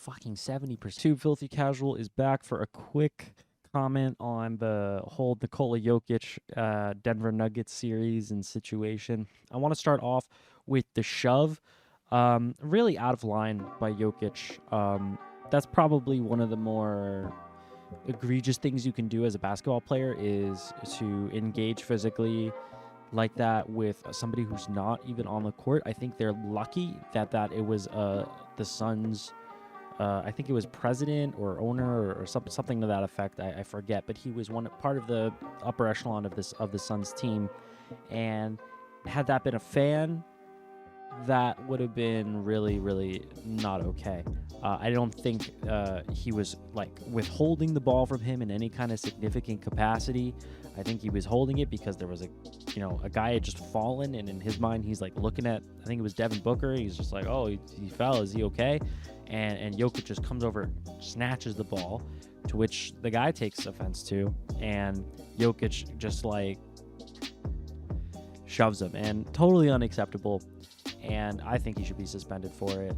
fucking 70%. Tube Filthy Casual is back for a quick comment on the whole Nikola Jokic Denver Nuggets series and situation. I want to start off with the shove. Really out of line by Jokic. That's probably one of the more egregious things you can do as a basketball player is to engage physically like that with somebody who's not even on the court. I think they're lucky that it was the Suns. I think it was president or owner or something to that effect. I forget, but he was part of the upper echelon of the Suns team, and had that been a fan, that would have been really, really not okay. I don't think he was like withholding the ball from him in any kind of significant capacity. I think he was holding it because there was a guy had just fallen, and in his mind, he's like looking at, I think it was Devin Booker. He's just like, oh, he fell. Is he okay? And Jokic just comes over, snatches the ball, to which the guy takes offense to, and Jokic just like shoves him, and totally unacceptable. And I think he should be suspended for it.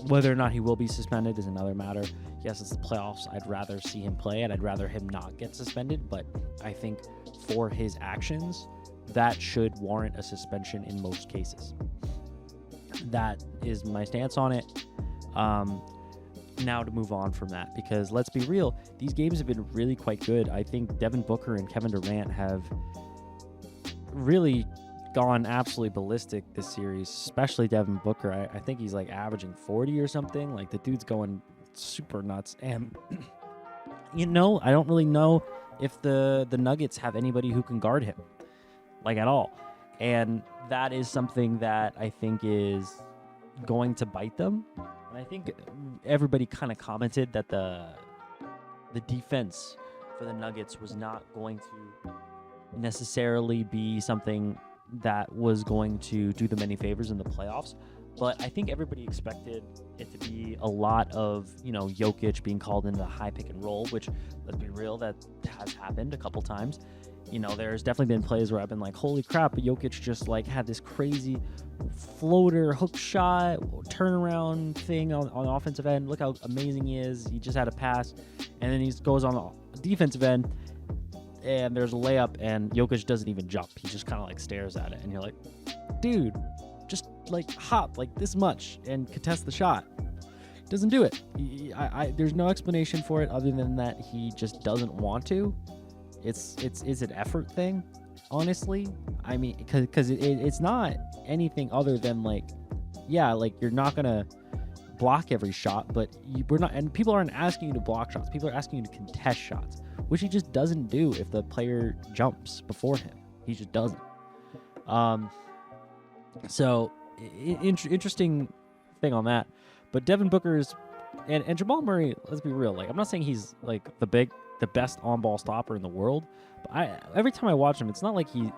Whether or not he will be suspended is another matter. Yes, it's the playoffs. I'd rather see him play, and I'd rather him not get suspended. But I think for his actions, that should warrant a suspension in most cases. That is my stance on it. Now to move on from that, because let's be real, these games have been really quite good. I think Devin Booker and Kevin Durant have really gone absolutely ballistic this series, especially Devin Booker. I think he's like averaging 40 or something. Like, the dude's going super nuts. And I don't really know if the Nuggets have anybody who can guard him, like, at all. And that is something that I think is going to bite them. And I think everybody kind of commented that the defense for the Nuggets was not going to necessarily be something that was going to do them any favors in the playoffs. But I think everybody expected it to be a lot of, Jokic being called into the high pick and roll, which, let's be real, that has happened a couple times. There's definitely been plays where I've been like, holy crap, Jokic just like had this crazy floater, hook shot, turnaround thing on the offensive end. Look how amazing he is. He just had a pass, and then he goes on the defensive end, and there's a layup, and Jokic doesn't even jump. He just kind of like stares at it, and you're like, dude, just like hop like this much and contest the shot. Doesn't do it. There's no explanation for it other than that he just doesn't want to. It's an effort thing, honestly. I mean, because it's not anything other than like, yeah, like you're not gonna block every shot, but we're not, and people aren't asking you to block shots. People are asking you to contest shots, which he just doesn't do if the player jumps before him. He just doesn't. So interesting thing on that. But Devin Booker's and Jamal Murray, let's be real. Like, I'm not saying he's like the best on-ball stopper in the world, but every time I watch him, it's not like he's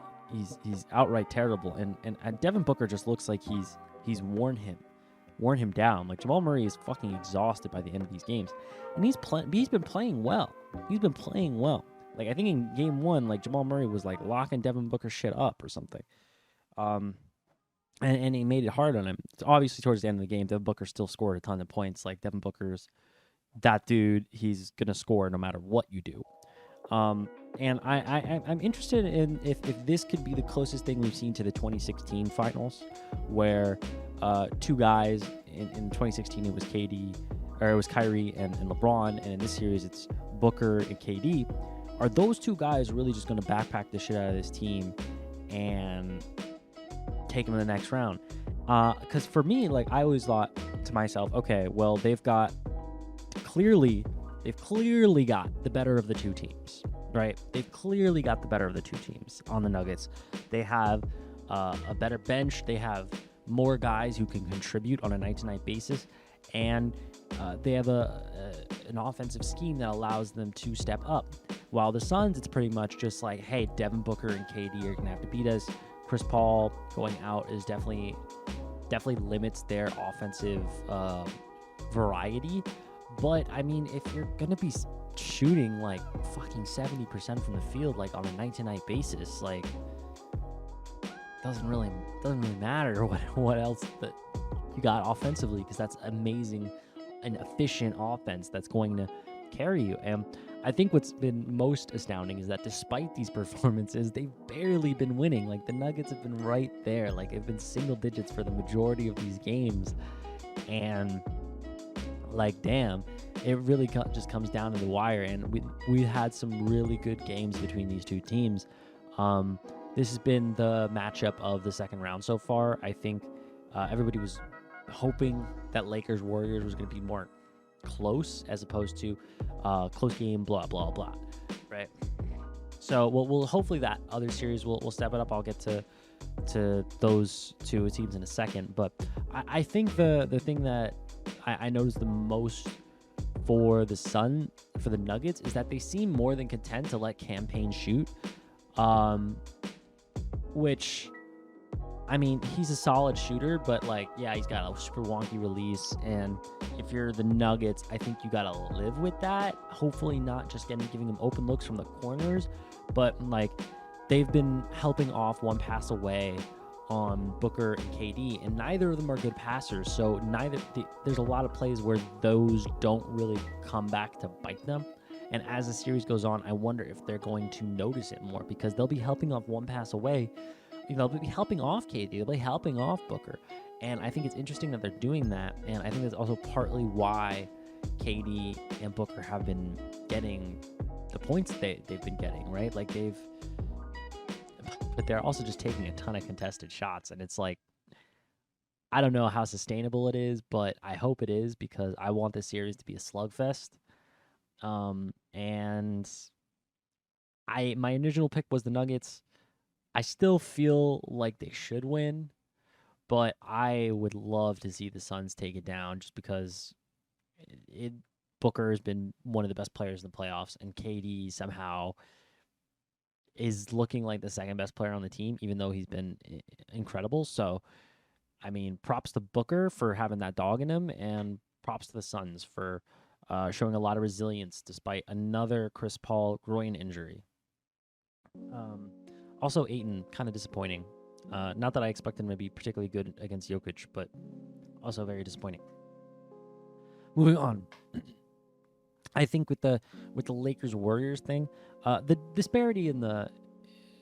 outright terrible. And Devin Booker just looks like he's worn him down. Like, Jamal Murray is fucking exhausted by the end of these games, and he's been playing well. Like, I think in game 1, like, Jamal Murray was like locking Devin Booker shit up or something. And he made it hard on him. Obviously, towards the end of the game, Devin Booker still scored a ton of points. Like, Devin Booker's that dude. He's gonna score no matter what you do. And I'm interested in if this could be the closest thing we've seen to the 2016 finals, where two guys in 2016 it was Kyrie and LeBron, and in this series it's Booker and KD. Are those two guys really just going to backpack the shit out of this team and take them in the next round? Because for me, like, I always thought to myself, okay, well, they've clearly got the better of the two teams, right? They've clearly got the better of the two teams on the Nuggets. They have a better bench. They have more guys who can contribute on a night-to-night basis, and they have an offensive scheme that allows them to step up. While the Suns, it's pretty much just like, hey, Devin Booker and KD are gonna have to beat us. Chris Paul going out is definitely limits their offensive variety. But I mean, if you're gonna be shooting like fucking 70% from the field, like on a night-to-night basis, like, doesn't really matter what else that you got offensively, because that's amazing an efficient offense that's going to carry you. And I think what's been most astounding is that despite these performances, they've barely been winning. Like, the Nuggets have been right there. Like, they've been single digits for the majority of these games. And, like, damn, it really just comes down to the wire. And we had some really good games between these two teams. This has been the matchup of the second round so far. I think everybody was hoping that Lakers-Warriors was going to be more close as opposed to close game, blah, blah, blah, right? So we'll hopefully that other series we'll step it up. I'll get to those two teams in a second. But I think the thing that I noticed the most for the Nuggets is that they seem more than content to let Campaign shoot, which, I mean, he's a solid shooter, but, like, yeah, he's got a super wonky release. And if you're the Nuggets, I think you got to live with that. Hopefully not just giving him open looks from the corners, but, like, they've been helping off one pass away on Booker and KD, and neither of them are good passers. So there's a lot of plays where those don't really come back to bite them. And as the series goes on, I wonder if they're going to notice it more, because they'll be helping off one pass away. They'll be helping off KD. They'll be helping off Booker. And I think it's interesting that they're doing that. And I think that's also partly why KD and Booker have been getting the points they've been getting, right? Like, but they're also just taking a ton of contested shots. And it's like, I don't know how sustainable it is, but I hope it is, because I want this series to be a slugfest. And my original pick was the Nuggets. I still feel like they should win, but I would love to see the Suns take it down, just because Booker has been one of the best players in the playoffs, and KD somehow is looking like the second best player on the team, even though he's been incredible. So, I mean, props to Booker for having that dog in him, and props to the Suns for showing a lot of resilience despite another Chris Paul groin injury. Also, Ayton, kind of disappointing. Not that I expected him to be particularly good against Jokic, but also very disappointing. Moving on. I think with the Lakers-Warriors thing, the disparity in the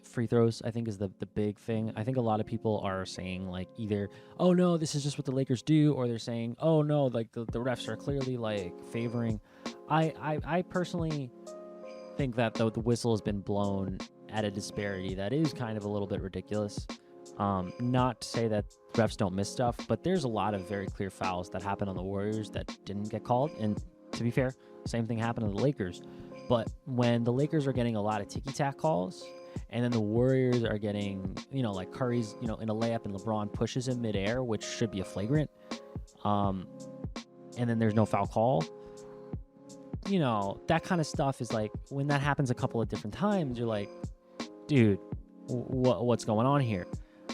free throws, I think, is the big thing. I think a lot of people are saying, like, either, oh no, this is just what the Lakers do, or they're saying, oh no, like the refs are clearly, like, favoring. I personally think that the whistle has been blown at a disparity that is kind of a little bit ridiculous. Not to say that refs don't miss stuff, but there's a lot of very clear fouls that happen on the Warriors that didn't get called. And to be fair, same thing happened to the Lakers. But when the Lakers are getting a lot of ticky-tack calls, and then the Warriors are getting, like Curry's, in a layup and LeBron pushes him midair, which should be a flagrant, and then there's no foul call, that kind of stuff is like, when that happens a couple of different times, you're like, dude, what's going on here?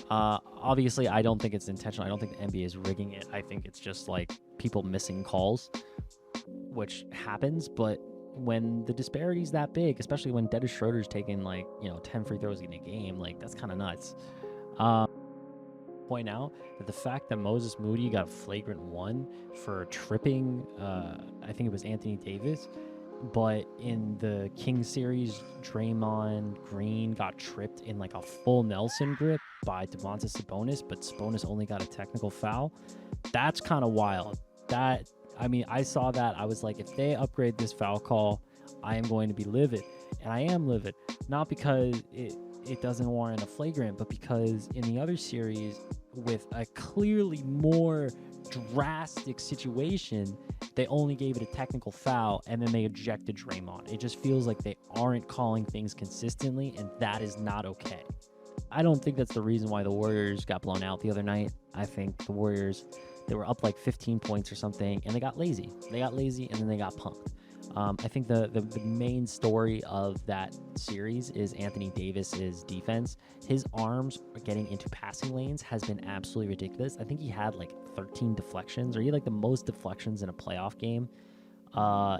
Obviously, I don't think it's intentional. I don't think the NBA is rigging it. I think it's just, like, people missing calls, which happens. But when the disparity is that big, especially when Dennis Schroeder's taking, 10 free throws in a game, like, that's kind of nuts. Point out that the fact that Moses Moody got a flagrant one for tripping, I think it was Anthony Davis, but in the Kings series, Draymond Green got tripped in, like, a full Nelson grip by Domantas Sabonis, but Sabonis only got a technical foul. That's kind of wild. I saw that. I was like, if they upgrade this foul call, I am going to be livid. And I am livid. Not because it doesn't warrant a flagrant, but because in the other series, with a clearly more drastic situation, they only gave it a technical foul, and then they ejected Draymond. It just feels like they aren't calling things consistently, and that is not okay. I don't think that's the reason why the Warriors got blown out the other night. I think the Warriors, they were up like 15 points or something, and they got lazy. And then they got punked. I think the main story of that series is Anthony Davis's defense. His arms getting into passing lanes has been absolutely ridiculous. I think he had like 13 deflections, or he had like the most deflections in a playoff game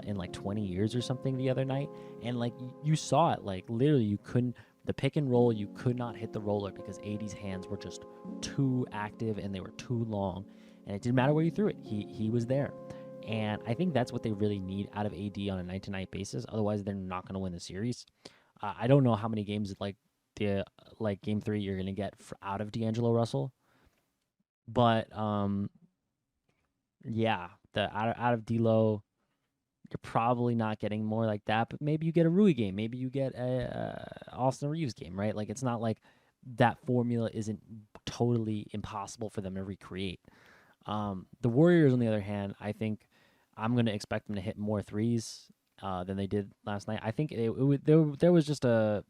in like 20 years or something the other night. And like you saw it, like literally the pick and roll, you could not hit the roller because AD's hands were just too active and they were too long. And it didn't matter where you threw it. He was there. And I think that's what they really need out of AD on a night-to-night basis. Otherwise, they're not going to win the series. I don't know how many games the game 3 you're going to get out of D'Angelo Russell, but yeah, the out of D'Lo, you're probably not getting more like that. But maybe you get a Rui game, maybe you get a Austin Reeves game, right? Like it's not like that formula isn't totally impossible for them to recreate. The Warriors, on the other hand, I think I'm going to expect them to hit more threes than they did last night. I think there was just a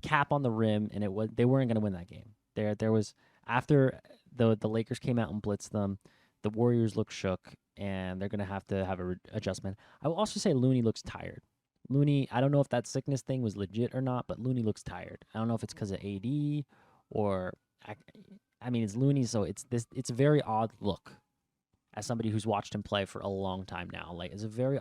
cap on the rim, and they weren't going to win that game. There was after the Lakers came out and blitzed them, the Warriors looked shook, and they're going to have a adjustment. I will also say Looney looks tired. Looney, I don't know if that sickness thing was legit or not, but Looney looks tired. I don't know if it's because of AD or I mean it's Looney, so it's a very odd look as somebody who's watched him play for a long time now. Like it's a very